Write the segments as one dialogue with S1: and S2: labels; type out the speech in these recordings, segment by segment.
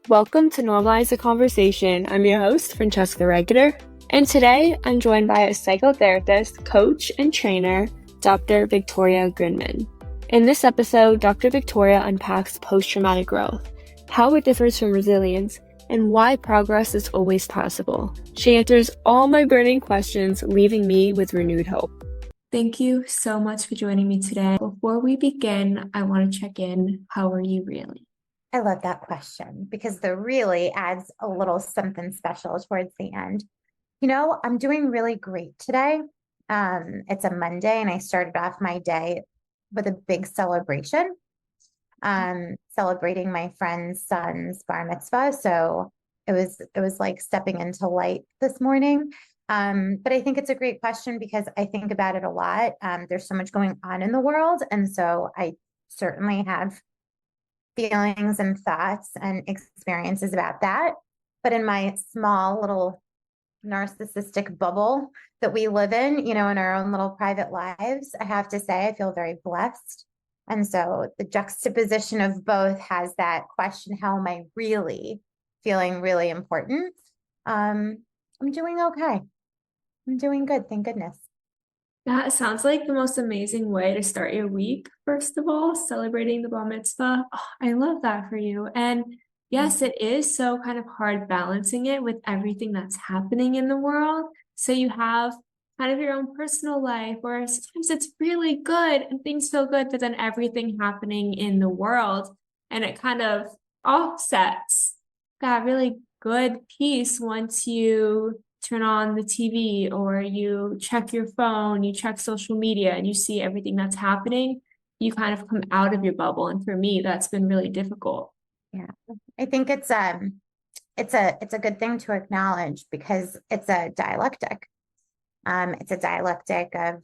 S1: Welcome to Normalize the Conversation. I'm your host, Francesca Regular, and today I'm joined by a psychotherapist, coach, and trainer, Dr. Victoria Grinman. In this episode, Dr. Victoria unpacks post-traumatic growth, how it differs from resilience, and why progress is always possible. She answers all my burning questions, leaving me with renewed hope. Thank you so much for joining me today. Before we begin, I want to check in. How are you really?
S2: I love that question because the really adds a little something special towards the end. I'm doing really great today. It's a Monday and I started off my day with a big celebration, celebrating my friend's son's bar mitzvah. So it was like stepping into light this morning. But I think it's a great question because I think about it a lot. There's so much going on in the world. And so I certainly have feelings and thoughts and experiences about that. But in my small little narcissistic bubble that we live in our own little private lives, I have to say, I feel very blessed. And so the juxtaposition of both has that question, how am I really feeling really important? I'm doing okay. I'm doing good. Thank goodness.
S1: That sounds like the most amazing way to start your week, first of all, celebrating the bar mitzvah. Oh, I love that for you. And yes, it is so kind of hard balancing it with everything that's happening in the world. So you have kind of your own personal life where sometimes it's really good and things feel good, but then everything happening in the world and it kind of offsets that really good piece once you turn on the TV or you check your phone, you check social media and you see everything that's happening, you kind of come out of your bubble. And for me, that's been really difficult.
S2: Yeah. I think it's a good thing to acknowledge because it's a dialectic. It's a dialectic of,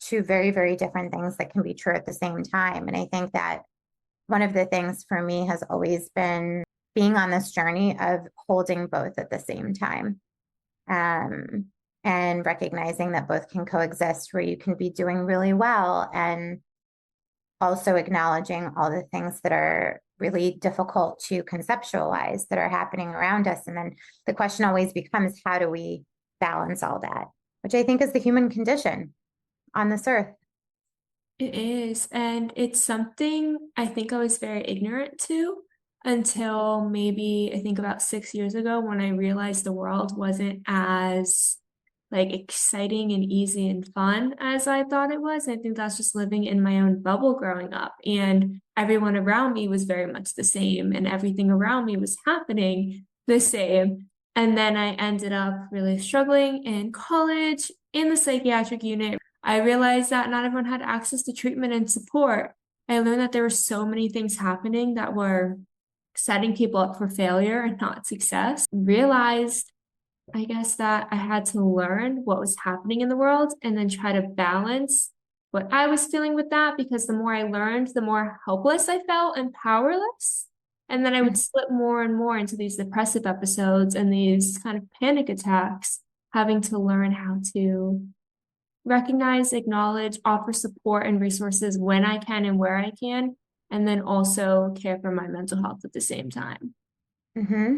S2: two very, very different things that can be true at the same time. And I think that one of the things for me has always been being on this journey of holding both at the same time. And recognizing that both can coexist, where you can be doing really well and also acknowledging all the things that are really difficult to conceptualize that are happening around us. And then the question always becomes, how do we balance all that? Which I think is the human condition on this earth.
S1: It is. And it's something I think I was very ignorant to until maybe I think about 6 years ago when I realized the world wasn't as like exciting and easy and fun as I thought it was. I think that's just living in my own bubble growing up. And everyone around me was very much the same, and everything around me was happening the same. And then I ended up really struggling in college in the psychiatric unit. I realized that not everyone had access to treatment and support. I learned that there were so many things happening that were setting people up for failure and not success. Realized I guess that I had to learn what was happening in the world and then try to balance what I was feeling with that because the more I learned, the more helpless I felt and powerless. And then I would slip more and more into these depressive episodes and these kind of panic attacks, having to learn how to recognize, acknowledge, offer support and resources when I can and where I can, and then also care for my mental health at the same time.
S2: Mm-hmm.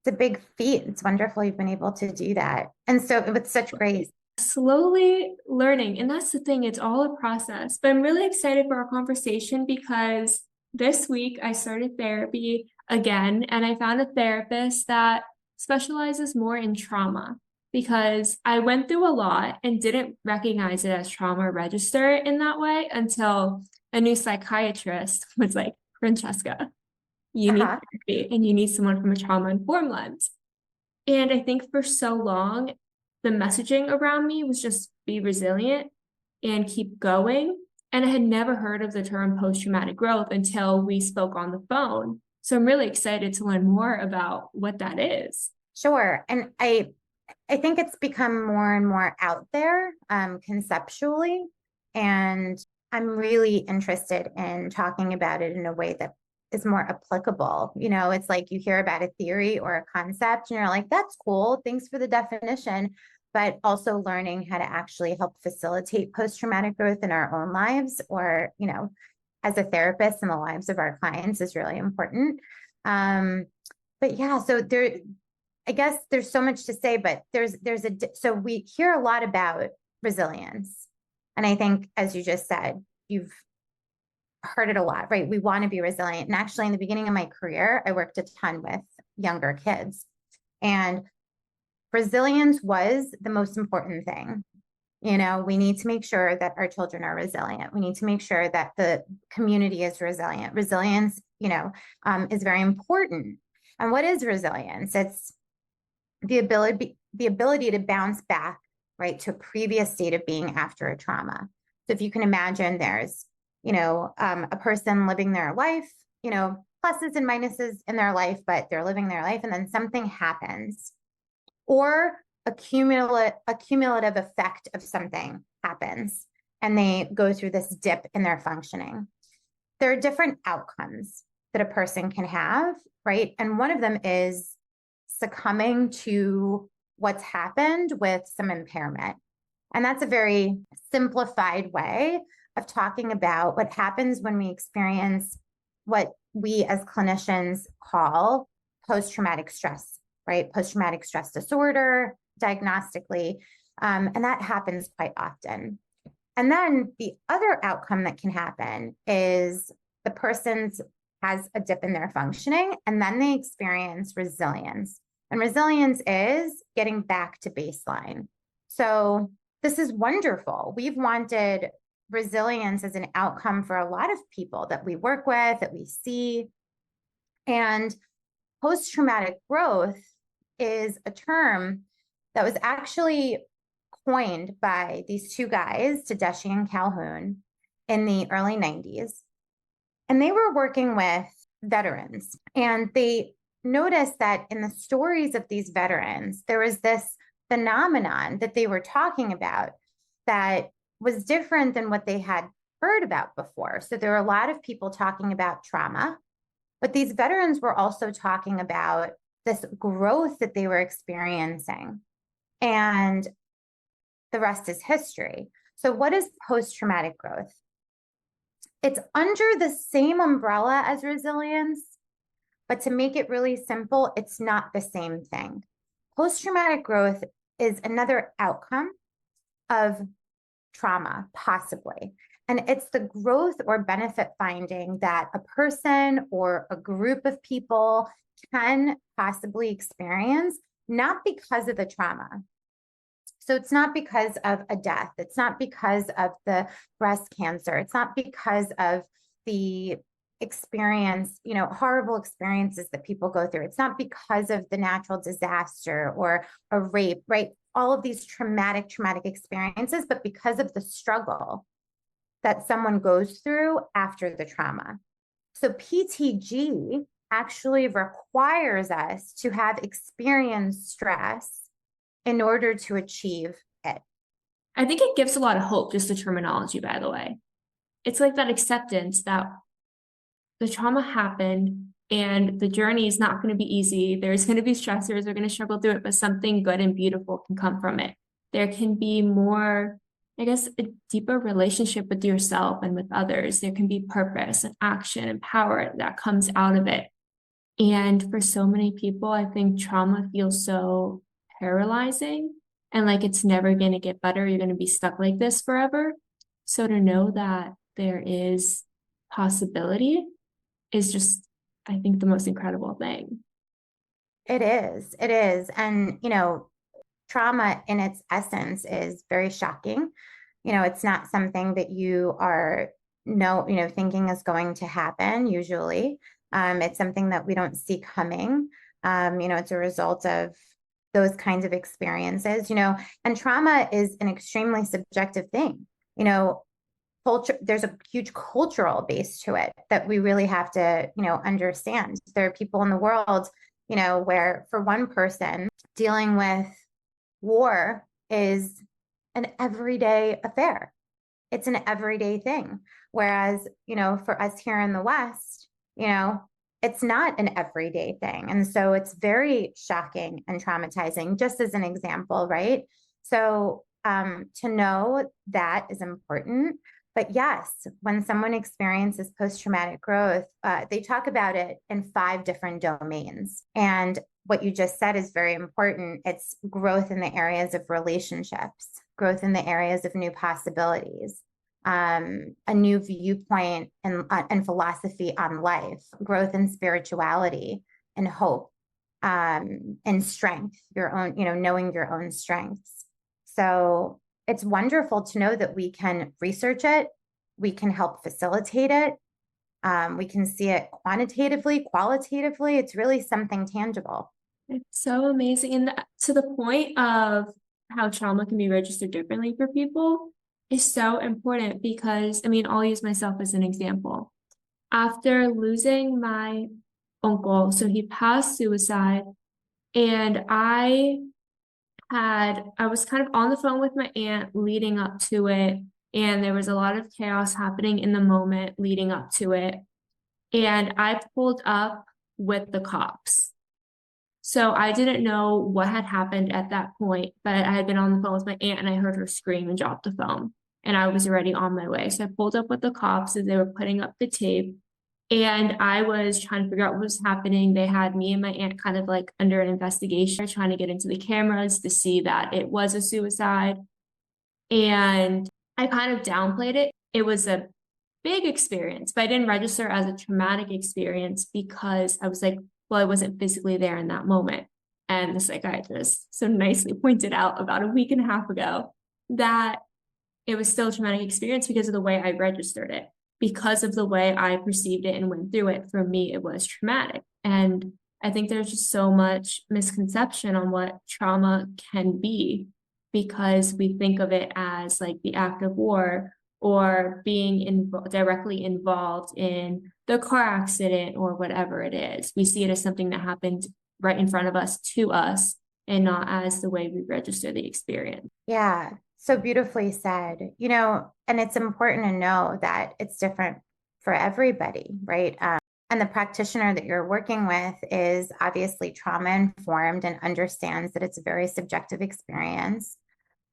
S2: It's a big feat. It's wonderful you've been able to do that. And so with such grace.
S1: Slowly learning. And that's the thing, it's all a process. But I'm really excited for our conversation because this week I started therapy again, and I found a therapist that specializes more in trauma because I went through a lot and didn't recognize it as trauma register in that way until a new psychiatrist was like, Francesca, you need therapy and you need someone from a trauma-informed lens. And I think for so long, the messaging around me was just be resilient and keep going. And I had never heard of the term post-traumatic growth until we spoke on the phone. So I'm really excited to learn more about what that is.
S2: Sure. And I think it's become more and more out there conceptually. And I'm really interested in talking about it in a way that is more applicable. It's like you hear about a theory or a concept and you're like, that's cool. Thanks for the definition. But also learning how to actually help facilitate post-traumatic growth in our own lives or, as a therapist in the lives of our clients is really important. Um, but yeah, so there, I guess there's so much to say, but so we hear a lot about resilience. And I think, as you just said, you've heard it a lot, right? We want to be resilient. And actually, in the beginning of my career, I worked a ton with younger kids, and resilience was the most important thing. We need to make sure that our children are resilient. We need to make sure that the community is resilient. Resilience, is very important. And what is resilience? It's the ability to bounce back, right, to a previous state of being after a trauma. So if you can imagine, there's a person living their life, pluses and minuses in their life, but they're living their life, and then something happens, or a cumulative effect of something happens, and they go through this dip in their functioning. There are different outcomes that a person can have, right? And one of them is succumbing to what's happened with some impairment. And that's a very simplified way of talking about what happens when we experience what we as clinicians call post-traumatic stress, right? Post-traumatic stress disorder, diagnostically. And that happens quite often. And then the other outcome that can happen is the person's has a dip in their functioning, and then they experience resilience. And resilience is getting back to baseline. So this is wonderful. We've wanted resilience as an outcome for a lot of people that we work with, that we see. And post-traumatic growth is a term that was actually coined by these two guys, Tedeschi and Calhoun, in the early 90s. And they were working with veterans, and they noticed that in the stories of these veterans, there was this phenomenon that they were talking about that was different than what they had heard about before. So there were a lot of people talking about trauma, but these veterans were also talking about this growth that they were experiencing. And the rest is history. So what is post-traumatic growth? It's under the same umbrella as resilience, but to make it really simple, it's not the same thing. Post-traumatic growth is another outcome of trauma, possibly. And it's the growth or benefit finding that a person or a group of people can possibly experience, not because of the trauma. So it's not because of a death. It's not because of the breast cancer. It's not because of the experience, horrible experiences that people go through. It's not because of the natural disaster or a rape, right? All of these traumatic experiences, but because of the struggle that someone goes through after the trauma. So PTG actually requires us to have experienced stress in order to achieve it.
S1: I think it gives a lot of hope, just the terminology, by the way. It's like that acceptance that the trauma happened and the journey is not going to be easy. There's going to be stressors, they're going to struggle through it, but something good and beautiful can come from it. There can be more, I guess, a deeper relationship with yourself and with others. There can be purpose and action and power that comes out of it. And for so many people, I think trauma feels so paralyzing and like it's never going to get better. You're going to be stuck like this forever. So to know that there is possibility is just, I think, the most incredible thing.
S2: It is. It is. And, trauma in its essence is very shocking. It's not something that you are thinking is going to happen usually. It's something that we don't see coming. It's a result of those kinds of experiences, and trauma is an extremely subjective thing. Culture, there's a huge cultural base to it that we really have to, understand. There are people in the world, where for one person, dealing with war is an everyday affair. It's an everyday thing. Whereas, for us here in the West, it's not an everyday thing. And so it's very shocking and traumatizing, just as an example, right? So to know that is important. But yes, when someone experiences post-traumatic growth, they talk about it in 5 different domains. And what you just said is very important. It's growth in the areas of relationships, growth in the areas of new possibilities, a new viewpoint and philosophy on life, growth in spirituality and hope, and strength, your own, knowing your own strengths. So it's wonderful to know that we can research it, we can help facilitate it, we can see it quantitatively, qualitatively. It's really something tangible.
S1: It's so amazing. And to the point of how trauma can be registered differently for people is so important because, I mean, I'll use myself as an example. After losing my uncle, so he passed suicide, and I was kind of on the phone with my aunt leading up to it, and there was a lot of chaos happening in the moment leading up to it. And I pulled up with the cops. So I didn't know what had happened at that point, but I had been on the phone with my aunt and I heard her scream and drop the phone. And I was already on my way. So I pulled up with the cops as they were putting up the tape. And I was trying to figure out what was happening. They had me and my aunt kind of like under an investigation, trying to get into the cameras to see that it was a suicide. And I kind of downplayed it. It was a big experience, but I didn't register as a traumatic experience because I was like, well, I wasn't physically there in that moment. And the psychiatrist so nicely pointed out about a week and a half ago that it was still a traumatic experience because of the way I registered it, because of the way I perceived it and went through it. For me, it was traumatic. And I think there's just so much misconception on what trauma can be because we think of it as like the act of war or being directly involved in the car accident or whatever it is. We see it as something that happened right in front of us to us and not as the way we register the experience.
S2: Yeah, so beautifully said. And it's important to know that it's different for everybody, right? And the practitioner that you're working with is obviously trauma informed and understands that it's a very subjective experience.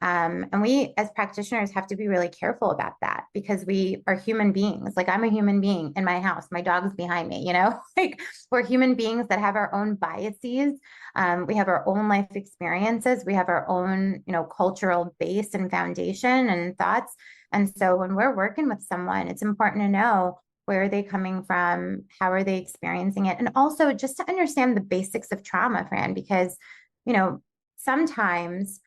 S2: And we, as practitioners, have to be really careful about that because we are human beings. Like I'm a human being in my house, my dog's behind me, like we're human beings that have our own biases. We have our own life experiences. We have our own, cultural base and foundation and thoughts. And so when we're working with someone, it's important to know where are they coming from? How are they experiencing it? And also just to understand the basics of trauma, Fran, because, sometimes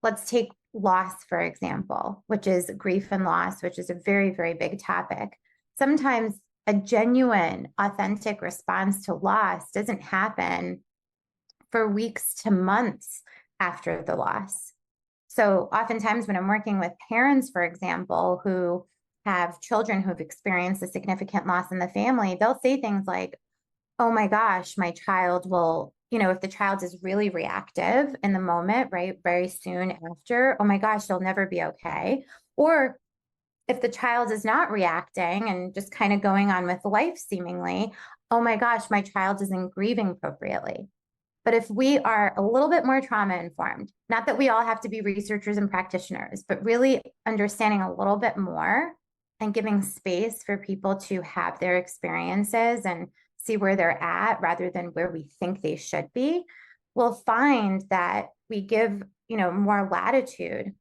S2: let's take loss, for example, which is grief and loss, which is a very, very big topic. Sometimes a genuine, authentic response to loss doesn't happen for weeks to months after the loss. So oftentimes when I'm working with parents, for example, who have children who've experienced a significant loss in the family, they'll say things like, oh my gosh, my child will, if the child is really reactive in the moment, right, very soon after, oh my gosh, they'll never be okay. Or if the child is not reacting and just kind of going on with life seemingly, oh my gosh, my child isn't grieving appropriately. But if we are a little bit more trauma informed, not that we all have to be researchers and practitioners, but really understanding a little bit more and giving space for people to have their experiences and see where they're at rather than where we think they should be, we'll find that we give, more latitude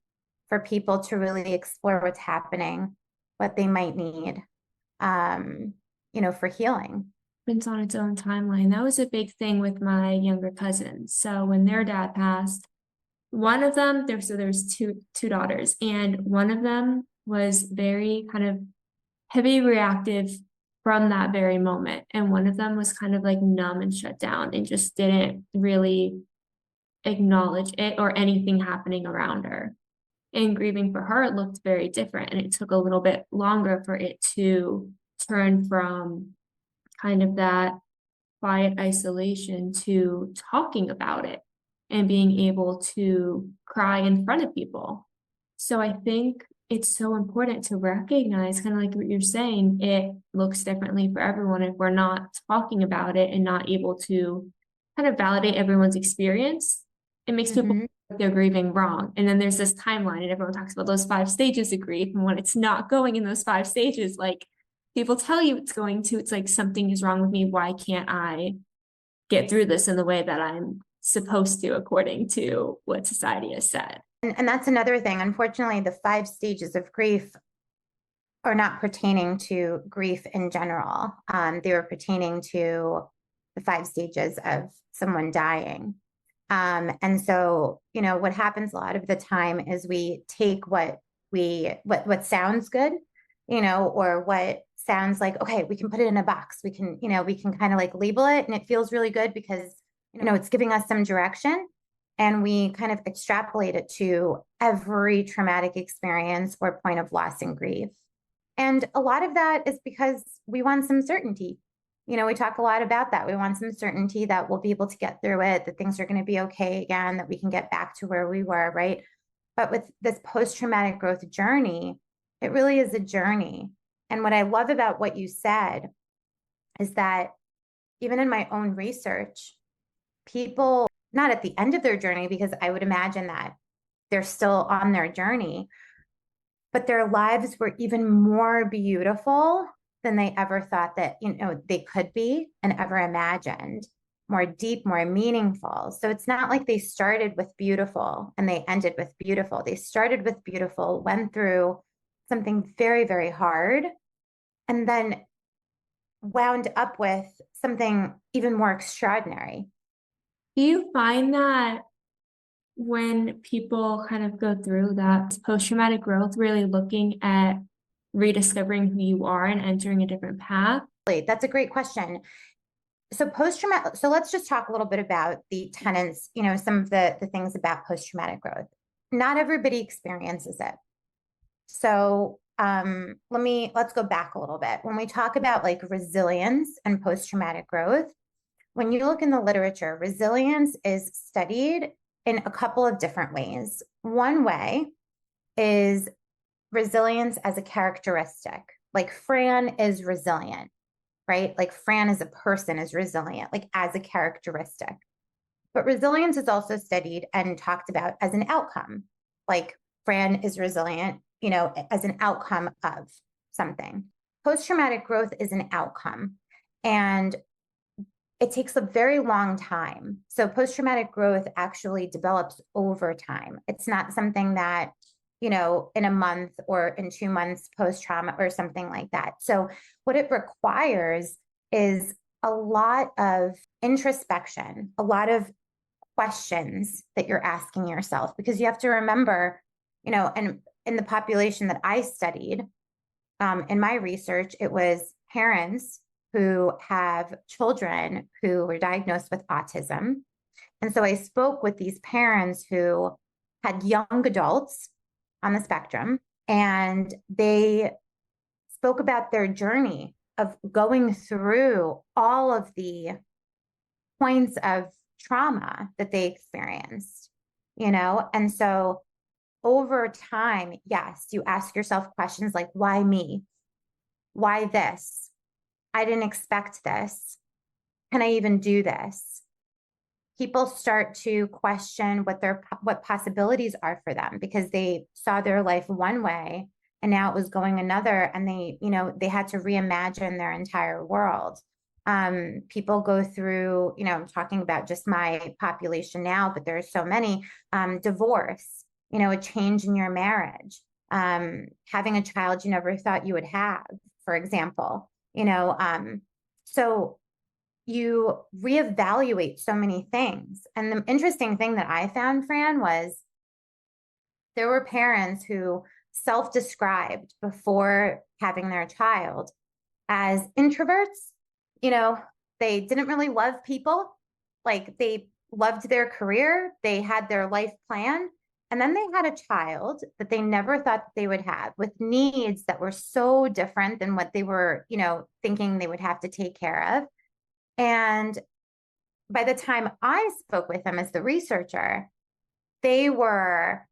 S2: for people to really explore what's happening, what they might need, for healing.
S1: It's on its own timeline. That was a big thing with my younger cousins. So when their dad passed, one of them, there's two daughters, and one of them was very kind of heavy reactive from that very moment. And one of them was kind of like numb and shut down and just didn't really acknowledge it or anything happening around her. And grieving for her looked very different. And it took a little bit longer for it to turn from kind of that quiet isolation to talking about it and being able to cry in front of people. So I think it's so important to recognize, kind of like what you're saying, it looks differently for everyone if we're not talking about it and not able to kind of validate everyone's experience. It makes people
S2: Mhm.
S1: they're grieving wrong. And then there's this timeline, and everyone talks about those 5 stages of grief. And when it's not going in those 5 stages, like people tell you it's going to, it's like something is wrong with me. Why can't I get through this in the way that I'm supposed to, according to what society has said?
S2: And that's another thing. Unfortunately, the 5 stages of grief are not pertaining to grief in general. They were pertaining to the 5 stages of someone dying. And so, what happens a lot of the time is we take what sounds good, or what sounds like, okay, we can put it in a box. We can kind of like label it, and it feels really good because, it's giving us some direction. And we kind of extrapolate it to every traumatic experience or point of loss and grief. And a lot of that is because we want some certainty. We talk a lot about that. We want some certainty that we'll be able to get through it, that things are going to be okay again, that we can get back to where we were, right? But with this post-traumatic growth journey, it really is a journey. And what I love about what you said is that even in my own research, people, not at the end of their journey, because I would imagine that they're still on their journey, but their lives were even more beautiful than they ever thought that, they could be and ever imagined. More deep, more meaningful. So it's not like they started with beautiful and they ended with beautiful. They started with beautiful, went through something very, very hard, and then wound up with something even more extraordinary.
S1: Do you find that when people kind of go through that post-traumatic growth, really looking at rediscovering who you are and entering a different path?
S2: That's a great question. So post-traumatic, so let's just talk a little bit about the tenets, some of the things about post-traumatic growth. Not everybody experiences it. So let's go back a little bit. When we talk about like resilience and post-traumatic growth, when you look in the literature, resilience is studied in a couple of different ways. One way is resilience as a characteristic. Like Fran is resilient, right? Like Fran as a person is resilient, like as a characteristic. But resilience is also studied and talked about as an outcome. Like Fran is resilient, as an outcome of something. Post-traumatic growth is an outcome. And it takes a very long time. So post-traumatic growth actually develops over time. It's not something that, in a month or in 2 months post-trauma or something like that. So what it requires is a lot of introspection, a lot of questions that you're asking yourself, because you have to remember, and in the population that I studied, in my research, it was parents who have children who were diagnosed with autism. And so I spoke with these parents who had young adults on the spectrum, and they spoke about their journey of going through all of the points of trauma that they experienced, And so over time, yes, you ask yourself questions like, why me? Why this? I didn't expect this. Can I even do this? People start to question what possibilities are for them, because they saw their life one way and now it was going another, and they had to reimagine their entire world. People go through, I'm talking about just my population now, but there's so many, divorce, a change in your marriage, having a child you never thought you would have, for example, so you reevaluate so many things. And the interesting thing that I found, Fran, was there were parents who self-described before having their child as introverts. They didn't really love people. Like they loved their career, they had their life plan. And then they had a child that they never thought that they would have, with needs that were so different than what they were, thinking they would have to take care of. And by the time I spoke with them as the researcher, they were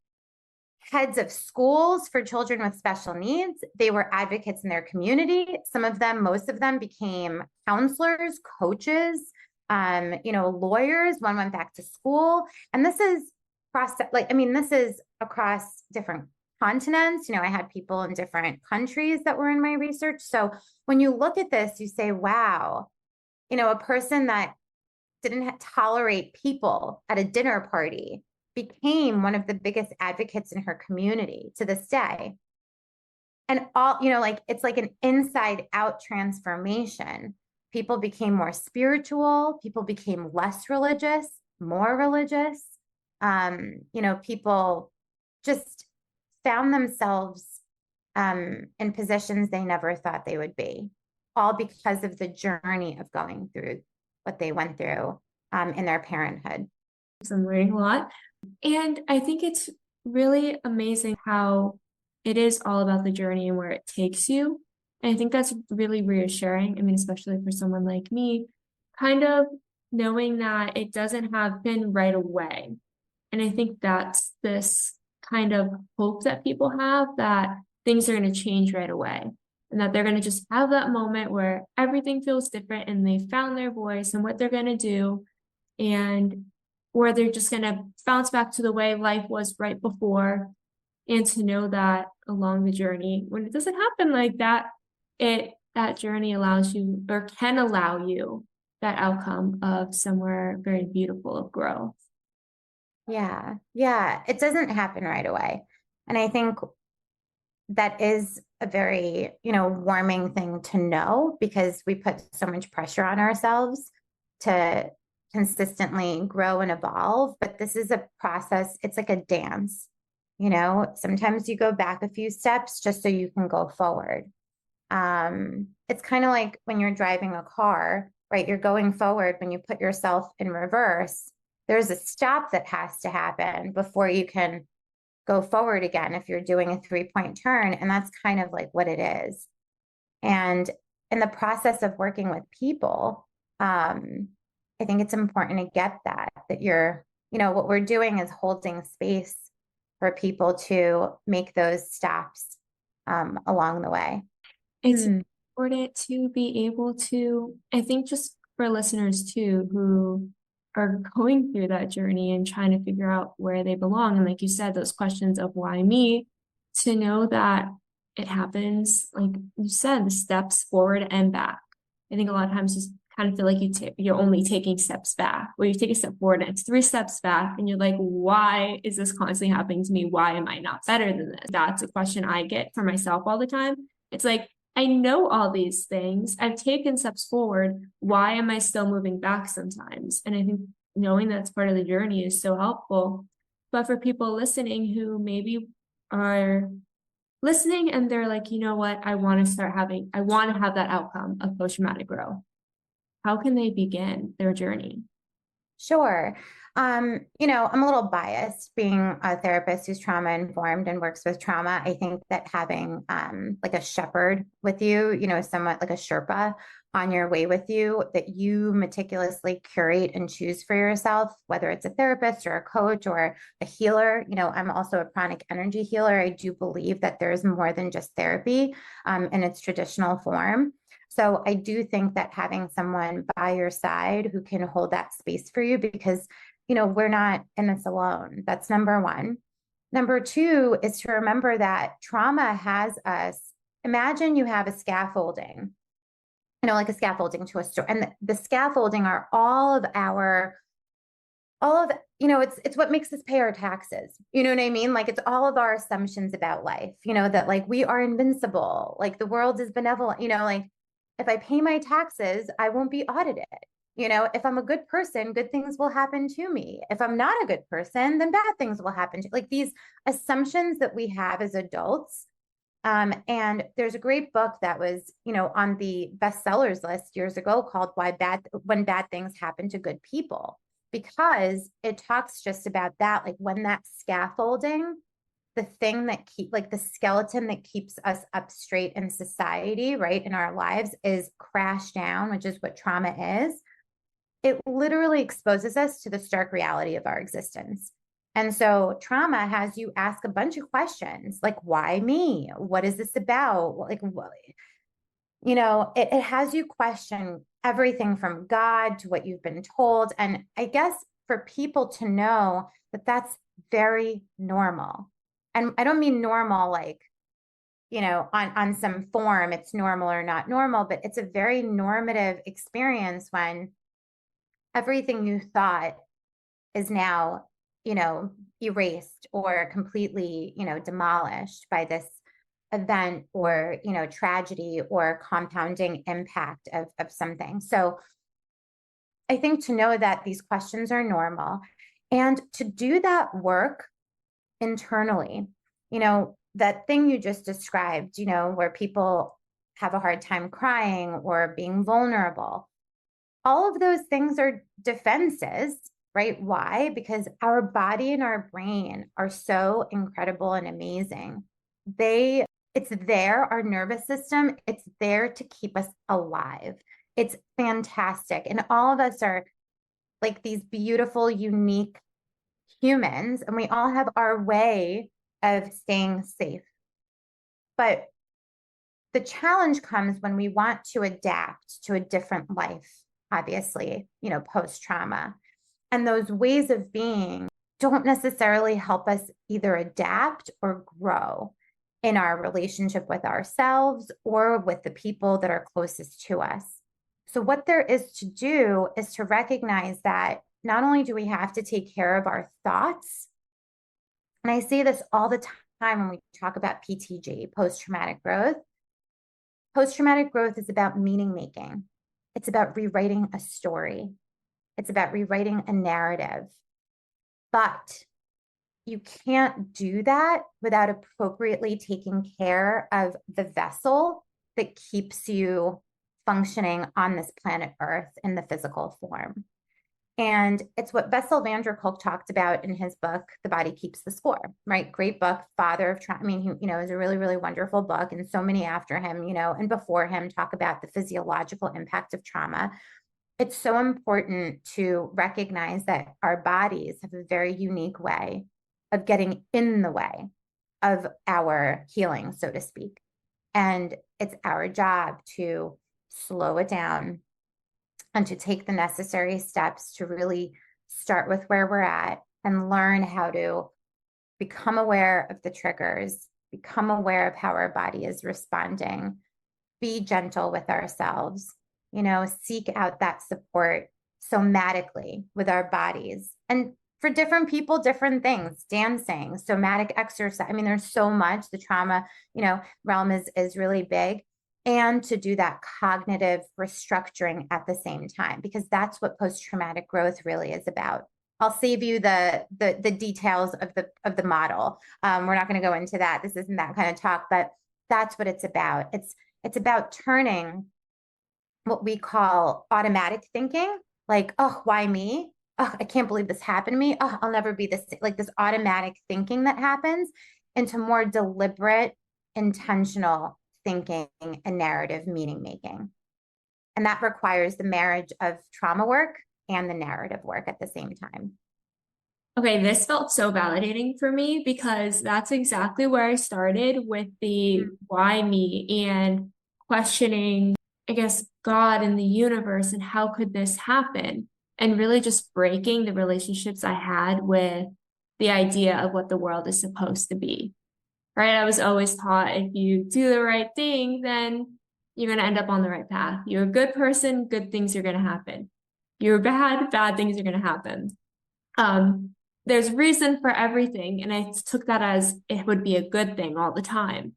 S2: heads of schools for children with special needs. They were advocates in their community. Some of them, most of them became counselors, coaches, lawyers. One went back to school. And this is process, like, I mean, this is across different continents. I had people in different countries that were in my research. So when you look at this, you say, wow, a person that didn't tolerate people at a dinner party became one of the biggest advocates in her community to this day. And all, like it's like an inside out transformation. People became more spiritual, people became less religious, more religious. People just found themselves in positions they never thought they would be, all because of the journey of going through what they went through in their parenthood.
S1: I'm learning a lot. And I think it's really amazing how it is all about the journey and where it takes you. And I think that's really reassuring. I mean, especially for someone like me, kind of knowing that it doesn't happen right away. And I think that's this kind of hope that people have that things are going to change right away and that they're going to just have that moment where everything feels different and they found their voice and what they're going to do and or they're just going to bounce back to the way life was right before. And to know that along the journey, when it doesn't happen like that, that journey allows you or can allow you that outcome of somewhere very beautiful of growth.
S2: Yeah. Yeah. It doesn't happen right away. And I think that is a very, warming thing to know because we put so much pressure on ourselves to consistently grow and evolve. But this is a process, it's like a dance. Sometimes you go back a few steps just so you can go forward. It's kind of like when you're driving a car, right? You're going forward. When you put yourself in reverse, there's a stop that has to happen before you can go forward again if you're doing a 3-point turn. And that's kind of like what it is. And in the process of working with people, I think it's important to get that you're, what we're doing is holding space for people to make those stops along the way.
S1: It's
S2: Hmm.
S1: important to be able to, I think, just for listeners too, who are going through that journey and trying to figure out where they belong. And like you said, those questions of why me, to know that it happens, like you said, the steps forward and back. I think a lot of times you kind of feel like you're only taking steps back, where you take a step forward and it's 3 steps back, and you're like, why is this constantly happening to me? Why am I not better than this? That's a question I get for myself all the time. It's like, I know all these things. I've taken steps forward. Why am I still moving back sometimes? And I think knowing that's part of the journey is so helpful. But for people listening who maybe are listening and they're like, you know what, I want to have that outcome of post-traumatic growth. How can they begin their journey?
S2: Sure. I'm a little biased being a therapist who's trauma informed and works with trauma. I think that having like a shepherd with you, somewhat like a Sherpa on your way with you that you meticulously curate and choose for yourself, whether it's a therapist or a coach or a healer. I'm also a chronic energy healer. I do believe that there's more than just therapy in its traditional form. So I do think that having someone by your side who can hold that space for you, because, we're not in this alone. That's number one. Number two is to remember that trauma has us. Imagine you have a scaffolding, like a scaffolding to a store, and the scaffolding are all of it's what makes us pay our taxes. You know what I mean? Like it's all of our assumptions about life, that like we are invincible, like the world is benevolent, like if I pay my taxes, I won't be audited. If I'm a good person, good things will happen to me. If I'm not a good person, then bad things will happen to like these assumptions that we have as adults. And there's a great book that was, on the bestsellers list years ago called When Bad Things Happen to Good People, because it talks just about that, like when that scaffolding, the thing that like the skeleton that keeps us up straight in society, right, in our lives is crashed down, which is what trauma is. It literally exposes us to the stark reality of our existence. And so trauma has you ask a bunch of questions like, why me? What is this about? Like, what, it has you question everything from God to what you've been told. And I guess for people to know that that's very normal. And I don't mean normal like, on some form, it's normal or not normal, but it's a very normative experience when everything you thought is now, you know, erased or completely, demolished by this event or, tragedy or compounding impact of something. So I think to know that these questions are normal and to do that work internally, that thing you just described, where people have a hard time crying or being vulnerable, all of those things are defenses, right? Why? Because our body and our brain are so incredible and amazing. It's there, our nervous system, it's there to keep us alive. It's fantastic. And all of us are like these beautiful, unique humans, and we all have our way of staying safe. But the challenge comes when we want to adapt to a different life, obviously, post trauma. And those ways of being don't necessarily help us either adapt or grow in our relationship with ourselves or with the people that are closest to us. So, what there is to do is to recognize that not only do we have to take care of our thoughts, and I say this all the time when we talk about PTG, post traumatic growth. Post traumatic growth is about meaning making, it's about rewriting a story, it's about rewriting a narrative. But you can't do that without appropriately taking care of the vessel that keeps you functioning on this planet Earth in the physical form. And it's what Bessel van der Kolk talked about in his book, The Body Keeps the Score, right? Great book, father of trauma. I mean, he, is a really, really wonderful book. And so many after him, and before him talk about the physiological impact of trauma. It's so important to recognize that our bodies have a very unique way of getting in the way of our healing, so to speak. And it's our job to slow it down and to take the necessary steps to really start with where we're at and learn how to become aware of the triggers, become aware of how our body is responding, be gentle with ourselves, seek out that support somatically with our bodies. And for different people, different things, dancing, somatic exercise. I mean, there's so much. The trauma, realm is really big. And to do that cognitive restructuring at the same time, because that's what post-traumatic growth really is about. I'll save you the details of the model. We're not going to go into that. This isn't that kind of talk, but that's what it's about. It's about turning what we call automatic thinking, like, oh, why me? Oh, I can't believe this happened to me. Oh, I'll never be this, like this automatic thinking that happens, into more deliberate, intentional thinking and narrative meaning making. And that requires the marriage of trauma work and the narrative work at the same time.
S1: Okay, this felt so validating for me because that's exactly where I started with the why me and questioning, I guess, God and the universe and how could this happen? And really just breaking the relationships I had with the idea of what the world is supposed to be. Right? I was always taught if you do the right thing, then you're going to end up on the right path. You're a good person, good things are going to happen. You're bad, bad things are going to happen. There's reason for everything. And I took that as it would be a good thing all the time.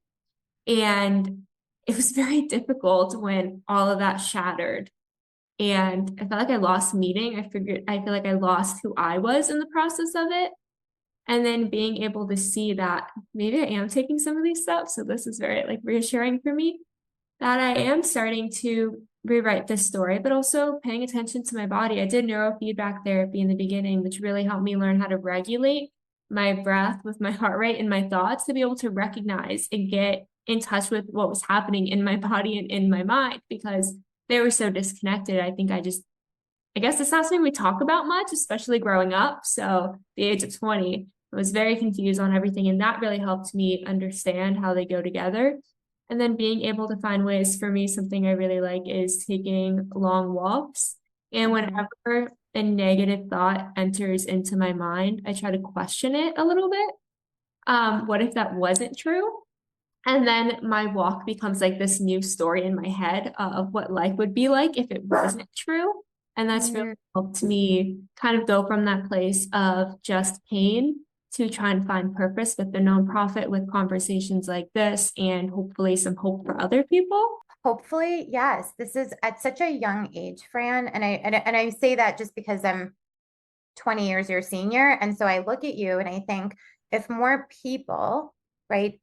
S1: And it was very difficult when all of that shattered. And I felt like I lost meaning. I feel like I lost who I was in the process of it. And then being able to see that maybe I am taking some of these steps. So this is very like reassuring for me that I am starting to rewrite this story, but also paying attention to my body. I did neurofeedback therapy in the beginning, which really helped me learn how to regulate my breath with my heart rate and my thoughts to be able to recognize and get in touch with what was happening in my body and in my mind because they were so disconnected. I guess it's not something we talk about much, especially growing up. So the age of 20, I was very confused on everything. And that really helped me understand how they go together. And then being able to find ways for me, something I really like is taking long walks. And whenever a negative thought enters into my mind, I try to question it a little bit. What if that wasn't true? And then my walk becomes like this new story in my head of what life would be like if it wasn't true. And that's really
S2: Mm.
S1: helped me kind of go from that place of just pain to try and find purpose with the nonprofit, with conversations like this, and hopefully some hope for other people.
S2: Hopefully, yes. This is at such a young age, Fran, and I say that just because I'm 20 years your senior, and so I look at you and I think if more people, right,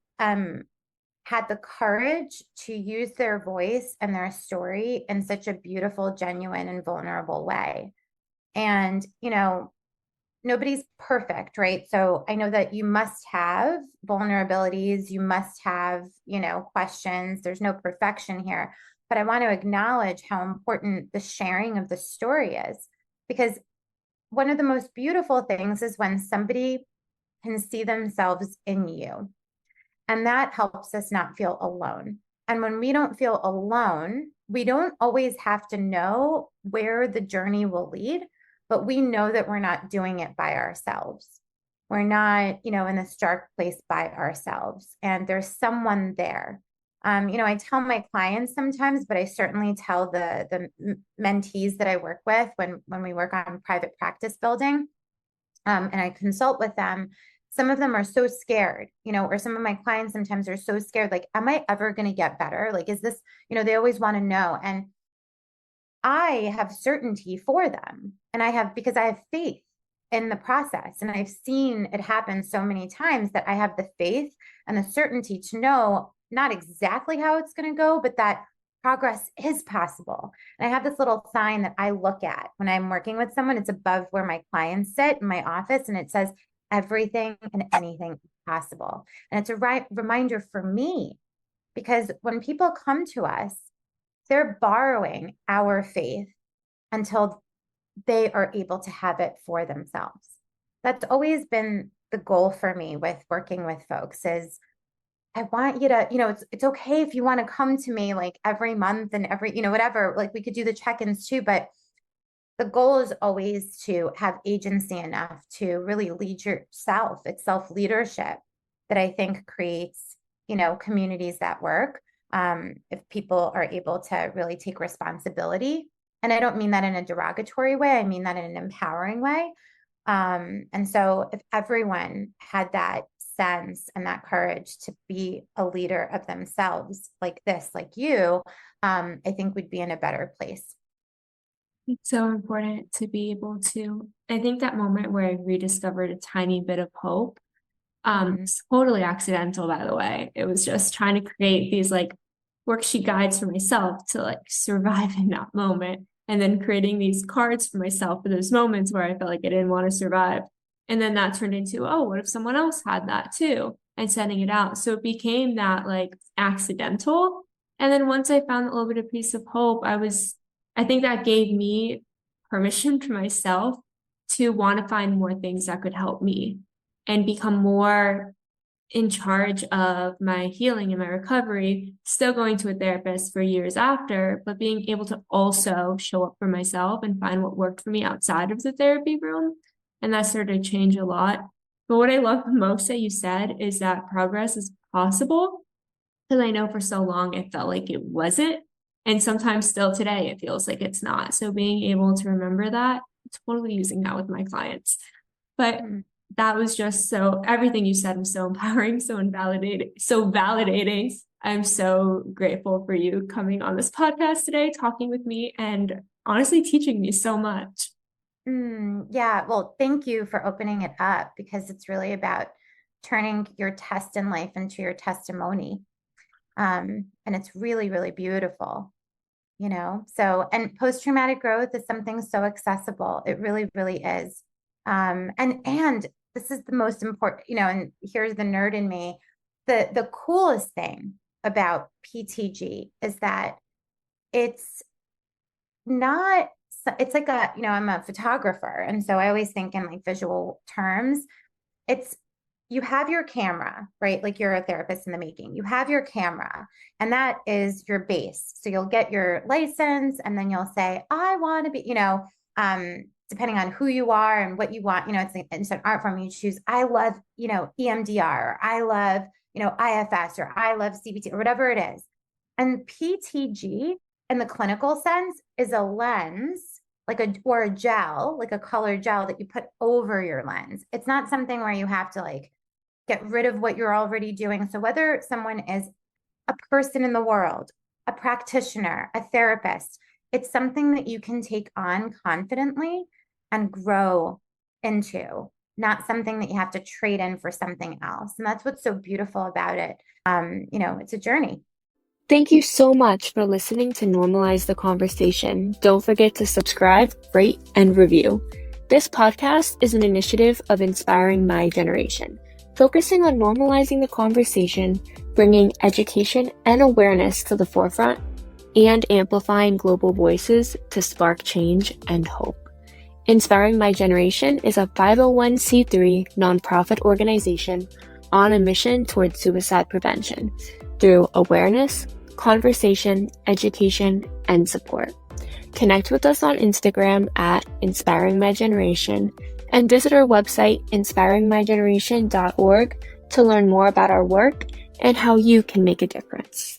S2: had the courage to use their voice and their story in such a beautiful, genuine, and vulnerable way. And, nobody's perfect, right? So I know that you must have vulnerabilities, you must have, questions. There's no perfection here. But I want to acknowledge how important the sharing of the story is because one of the most beautiful things is when somebody can see themselves in you. And that helps us not feel alone. And when we don't feel alone, we don't always have to know where the journey will lead, but we know that we're not doing it by ourselves. We're not, in this dark place by ourselves. And there's someone there. I tell my clients sometimes, but I certainly tell the mentees that I work with when we work on private practice building, and I consult with them. Some of them are so scared, or some of my clients sometimes are so scared, like, am I ever going to get better? Like, is this, they always want to know. And I have certainty for them. And because I have faith in the process. And I've seen it happen so many times that I have the faith and the certainty to know not exactly how it's going to go, but that progress is possible. And I have this little sign that I look at when I'm working with someone. It's above where my clients sit in my office, and it says, everything and anything is possible. And it's a reminder for me because when people come to us, they're borrowing our faith until they are able to have it for themselves. That's always been the goal for me with working with folks is I want you to, it's okay if you want to come to me like every month and every, whatever, like we could do the check-ins too, but the goal is always to have agency enough to really lead yourself. It's self-leadership that I think creates, communities that work. If people are able to really take responsibility. And I don't mean that in a derogatory way. I mean that in an empowering way. And so if everyone had that sense and that courage to be a leader of themselves like this, like you, I think we'd be in a better place.
S1: It's so important to be able to, I think that moment where I rediscovered a tiny bit of hope.
S2: Mm.
S1: It's totally accidental, by the way. It was just trying to create these like worksheet guides for myself to like survive in that moment. And then creating these cards for myself for those moments where I felt like I didn't want to survive. And then that turned into, oh, what if someone else had that too? And sending it out. So it became that like accidental. And then once I found a little bit of piece of hope, I think that gave me permission for myself to want to find more things that could help me and become more in charge of my healing and my recovery, still going to a therapist for years after, but being able to also show up for myself and find what worked for me outside of the therapy room. And that started to change a lot. But what I love the most that you said is that progress is possible. Because I know for so long it felt like it wasn't. And sometimes still today it feels like it's not. So being able to remember that, totally using that with my clients. But
S2: Mm.
S1: that was just so everything you said was so empowering, so invalidating, so validating. I'm so grateful for you coming on this podcast today, talking with me, and honestly teaching me so much.
S2: Yeah, well, thank you for opening it up because it's really about turning your test in life into your testimony. And it's really, really beautiful, So, and post-traumatic growth is something so accessible. It really, really is. And this is the most important, and here's the nerd in me. The coolest thing about PTG is that it's not it's like I'm a photographer, and so I always think in like visual terms. It's You have your camera, right? Like you're a therapist in the making. You have your camera, and that is your base. So you'll get your license, and then you'll say, I want to be, depending on who you are and what you want, it's an art form you choose. I love, EMDR, or I love, IFS, or I love CBT, or whatever it is. And PTG in the clinical sense is a lens, or a gel, like a colored gel that you put over your lens. It's not something where you have to like get rid of what you're already doing. So whether someone is a person in the world, a practitioner, a therapist, it's something that you can take on confidently and grow into, not something that you have to trade in for something else. And that's what's so beautiful about it. It's a journey.
S1: Thank you so much for listening to Normalize the Conversation. Don't forget to subscribe, rate, and review. This podcast is an initiative of Inspiring My Generation, focusing on normalizing the conversation, bringing education and awareness to the forefront, and amplifying global voices to spark change and hope. Inspiring My Generation is a 501c3 nonprofit organization on a mission towards suicide prevention through awareness, conversation, education, and support. Connect with us on Instagram at Inspiring My Generation and visit our website inspiringmygeneration.org to learn more about our work and how you can make a difference.